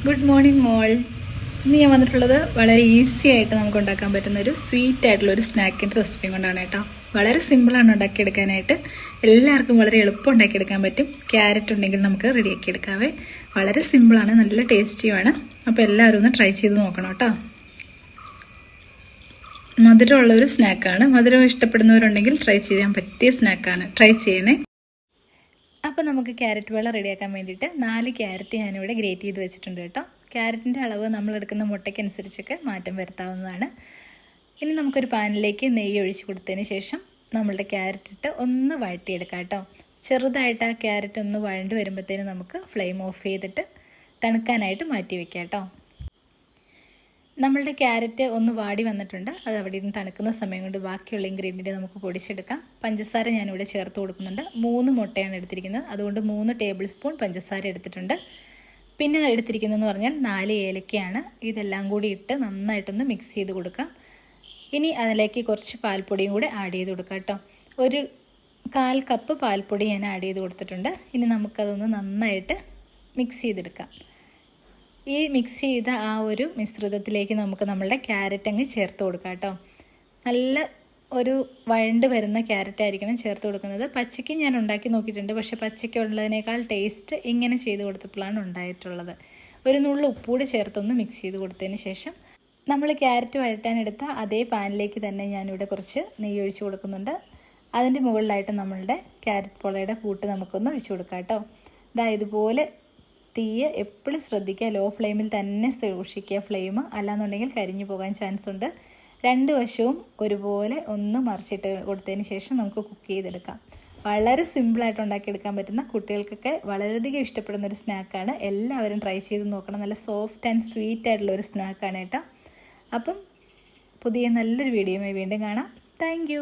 Good morning all. ഇന്ന് ഞാൻ വന്നിട്ടുള്ളത് വളരെ ഈസി ആയിട്ട് നമുക്ക് ഉണ്ടാക്കാൻ പറ്റുന്ന ഒരു സ്വീറ്റ് ആയിട്ടുള്ള ഒരു സ്നാക്കിൻ്റെ റെസിപ്പി കൊണ്ടാണ് കേട്ടോ. വളരെ സിമ്പിളാണ് ഉണ്ടാക്കിയെടുക്കാനായിട്ട്. എല്ലാവർക്കും വളരെ എളുപ്പം ഉണ്ടാക്കിയെടുക്കാൻ പറ്റും. ക്യാരറ്റ് ഉണ്ടെങ്കിൽ നമുക്ക് റെഡിയാക്കി എടുക്കാവേ. വളരെ സിമ്പിളാണ്, നല്ല ടേസ്റ്റിയുമാണ്. അപ്പോൾ എല്ലാവരും ഒന്ന് ട്രൈ ചെയ്ത് നോക്കണം കേട്ടോ. മധുരമുള്ള ഒരു സ്നാക്കാണ്. മധുരം ഇഷ്ടപ്പെടുന്നവരുണ്ടെങ്കിൽ ട്രൈ ചെയ്യാൻ പറ്റിയ സ്നാക്കാണ്. ട്രൈ ചെയ്യണേ. അപ്പോൾ നമുക്ക് ക്യാരറ്റ് വെള്ളം റെഡിയാക്കാൻ വേണ്ടിയിട്ട് 4 ക്യാരറ്റ് ഞാനിവിടെ ഗ്രേറ്റ് ചെയ്ത് വെച്ചിട്ടുണ്ട് കേട്ടോ. ക്യാരറ്റിൻ്റെ അളവ് നമ്മളെടുക്കുന്ന മുട്ടയ്ക്കനുസരിച്ചൊക്കെ മാറ്റം വരുത്താവുന്നതാണ്. ഇനി നമുക്കൊരു പാനിലേക്ക് നെയ്യ് ഒഴിച്ച് കൊടുത്തതിന് ശേഷം നമ്മളുടെ ക്യാരറ്റ് ഇട്ട് ഒന്ന് വഴറ്റിയെടുക്കാം കേട്ടോ. ചെറുതായിട്ട് ആ ക്യാരറ്റ് ഒന്ന് വഴണ്ട് വരുമ്പോഴത്തേന് നമുക്ക് ഫ്ലെയിം ഓഫ് ചെയ്തിട്ട് തണുക്കാനായിട്ട് മാറ്റി വയ്ക്കാം കേട്ടോ. നമ്മളുടെ ക്യാരറ്റ് ഒന്ന് വാടി വന്നിട്ടുണ്ട്. അത് അവിടെ നിന്ന് തണുക്കുന്ന സമയം കൊണ്ട് ബാക്കിയുള്ള ഇൻഗ്രീഡിയൻറ്റ് നമുക്ക് പൊടിച്ചെടുക്കാം. പഞ്ചസാര ഞാനിവിടെ ചേർത്ത് കൊടുക്കുന്നുണ്ട്. 3 മുട്ടയാണ് എടുത്തിരിക്കുന്നത്, അതുകൊണ്ട് 3 ടേബിൾ സ്പൂൺ പഞ്ചസാര എടുത്തിട്ടുണ്ട്. പിന്നെ എടുത്തിരിക്കുന്നതെന്ന് പറഞ്ഞാൽ 4 ഏലക്കയാണ്. ഇതെല്ലാം കൂടി ഇട്ട് നന്നായിട്ടൊന്ന് മിക്സ് ചെയ്ത് കൊടുക്കാം. ഇനി അതിലേക്ക് കുറച്ച് പാൽപ്പൊടിയും കൂടെ ആഡ് ചെയ്ത് കൊടുക്കാം കേട്ടോ. ഒരു 1/4 കപ്പ് പാൽപ്പൊടി ഞാൻ ആഡ് ചെയ്ത് കൊടുത്തിട്ടുണ്ട്. ഇനി നമുക്കതൊന്ന് നന്നായിട്ട് മിക്സ് ചെയ്തെടുക്കാം. ഈ മിക്സ് ചെയ്ത ആ ഒരു മിശ്രിതത്തിലേക്ക് നമുക്ക് നമ്മളുടെ ക്യാരറ്റ് അങ്ങ് ചേർത്ത് കൊടുക്കാം കേട്ടോ. നല്ല ഒരു വഴണ്ട് വരുന്ന ക്യാരറ്റ് ആയിരിക്കണം ചേർത്ത് കൊടുക്കുന്നത്. പച്ചയ്ക്ക് ഞാൻ ഉണ്ടാക്കി നോക്കിയിട്ടുണ്ട്, പക്ഷേ പച്ചയ്ക്ക് ഉള്ളതിനേക്കാൾ ടേസ്റ്റ് ഇങ്ങനെ ചെയ്ത് കൊടുത്തപ്പോഴാണ് ഉണ്ടായിട്ടുള്ളത്. ഒരു നുള്ളു ഉപ്പൂടെ ചേർത്തൊന്ന് മിക്സ് ചെയ്ത് കൊടുത്തതിന് ശേഷം നമ്മൾ ക്യാരറ്റ് വഴറ്റാനെടുത്ത അതേ പാനിലേക്ക് തന്നെ ഞാനിവിടെ കുറച്ച് നെയ്യ് ഒഴിച്ച് കൊടുക്കുന്നുണ്ട്. അതിൻ്റെ മുകളിലായിട്ട് നമ്മളുടെ ക്യാരറ്റ് പോളയുടെ കൂട്ട് നമുക്കൊന്ന് ഒഴിച്ച് കൊടുക്കാം കേട്ടോ. ഇതുപോലെ തീയെ എപ്പോഴും ശ്രദ്ധിക്കുക, ലോ ഫ്ലെയിമിൽ തന്നെ സൂക്ഷിക്കുക ഫ്ലെയിം, അല്ലാന്നുണ്ടെങ്കിൽ കരിഞ്ഞു പോകാൻ ചാൻസ് ഉണ്ട്. 2 വശവും ഒരുപോലെ ഒന്ന് മറിച്ചിട്ട് കൊടുത്തതിന് ശേഷം നമുക്ക് കുക്ക് ചെയ്തെടുക്കാം. വളരെ സിമ്പിളായിട്ട് ഉണ്ടാക്കിയെടുക്കാൻ പറ്റുന്ന, കുട്ടികൾക്കൊക്കെ വളരെയധികം ഇഷ്ടപ്പെടുന്ന ഒരു സ്നാക്കാണ്. എല്ലാവരും ട്രൈ ചെയ്ത് നോക്കണം. നല്ല സോഫ്റ്റ് ആൻഡ് സ്വീറ്റ് ആയിട്ടുള്ള ഒരു സ്നാക്കാണ് കേട്ടോ. അപ്പം പുതിയ നല്ലൊരു വീഡിയോയുമായി വീണ്ടും കാണാം. താങ്ക്